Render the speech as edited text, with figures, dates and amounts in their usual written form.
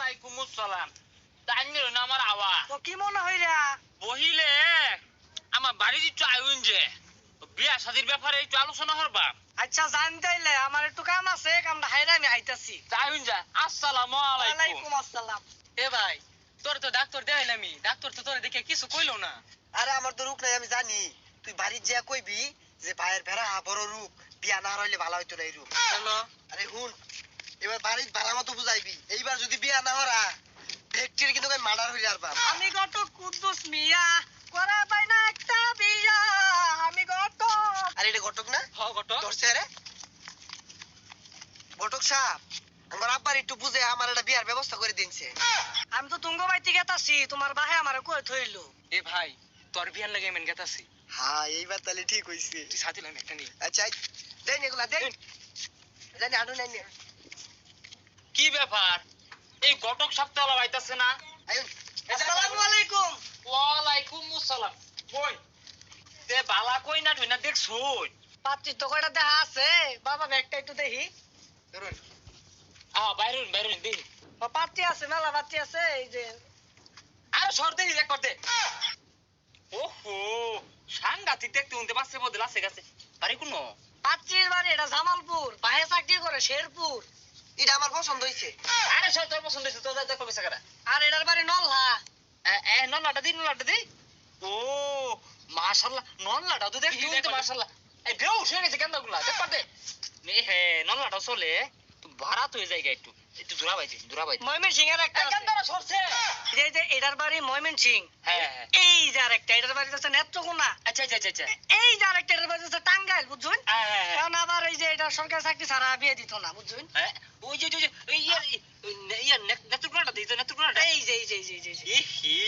ওয়ালাইকুম আসসালাম। তাইলে না আমার আওয়া তো কি মনে হইরা বহিলে আমার বাড়ি একটু আইন যে বিয়া শাদির ব্যাপারে একটু আলোচনা করবা। আচ্ছা জানতাইলে আমার একটু কাম আছে, কামটা হাইরা আমি আইতাছি। তাইন যা। আসসালামু আলাইকুম। ওয়ালাইকুম আসসালাম। এ ভাই তোর তো ডাক্তার দেখাইলামি, ডাক্তার তো তোর দেখে কিছু কইলো না। আরে আমার তো রোগ নাই, আমি জানি। তুই বাড়ির যা কইবি যে ভাইয়ের ভেড়া বড় রোগ, বিয়া না হইলে ভালো হইতো না এই রোগ। হ্যালো আরে হুন, এবার বাড়ির ভাড়া মতো বুঝাইবি। এইবার যদি বিয়া না হরা ফ্যাক্টরি কিন্তু মার্ডার হইলে আর বাপ। আমি গত কুদ্দুস মিয়া করা পাই না একটা বিয়া। আমি গত আরে এটা ঘটক না? হ গটো ধরছে রে ঘটক সাহেব। আমার আব্বার একটু বুঝে আমার একটা বিয়ার ব্যবস্থা করে দিনছে। আমি তো তুঙ্গ বাইতে গেতাছি, তোমার বাহে আমারে কই থইলো। এ ভাই তোর বিয়ার লাগে মেন গেতাছি, হ্যাঁ এইবার তাহলে ঠিক হইছে। তুই সাথে লাম একটা নি। আচ্ছা দেন এগুলা দেন, জানি আনু নাই নে। কি ব্যাপার? এই ঘটক সপ্তাহ আইতাছে না? আয়ুন আসসালামু আলাইকুম। ওয়ালাইকুম আসসালাম। কই তে বালা কই না তুই না দেখছুই? পাত্রী তো কয়টা দেখা আছে, বাবা ব্যাগটা একটু দেখি। ধরুন। বাইরুন বাইরুন দি। ও পাত্রী আছে, মেলা পাত্রী আছে, এই যে আরে সরতে হিজে করতে। ওহো সাংঘাতিক দেখতে উনতে পারছে বদল আছে গেছে। বাড়ি কোন? পাত্রীর বাড়ি এটা জামালপুর, বাহে চাকরি করে শেরপুর। এটা আমার পছন্দ হইছে। আরে সর তোর পছন্দ হইছে, তোর দেখো বেসা করে। আর এটার বাড়ি নলহা। নল্লাটা দি নল্লাটা দি। ও মাশাআল্লাহ, নল্লাটা তো দেখতে উনতে মাশাআল্লাহ। এই দেও শুয়ে গেছে কেন্দাগুলা দেখ পারতে। হে নল্লাটা চলে তো ভাড়া তো হয়ে যায় একটু একটু দূরা বাইতে। ময়মন সিং এর একটা আছে। কেন্দারা সরছে। এই যে এটার বাড়ি ময়মন সিং। হ্যাঁ এই যে আরেকটা, এটার বাড়ি আছে নেত্রকোনা। আচ্ছা আচ্ছা আচ্ছা। এই যে আরেকটা, এটার বাড়ি আছে টাঙ্গাইল, বুঝছেন? হ্যাঁ এখন আবার এই যে এটা সরকারি চাকরি ছাড়া বিয়ে দিত না, বুঝছেন? হ্যাঁ ওই যে ওই নেত্রকোনাটা দিই তো নেত্রকোনাটা। এই যে এই যে এই যে এই যে, এই যে। ইহি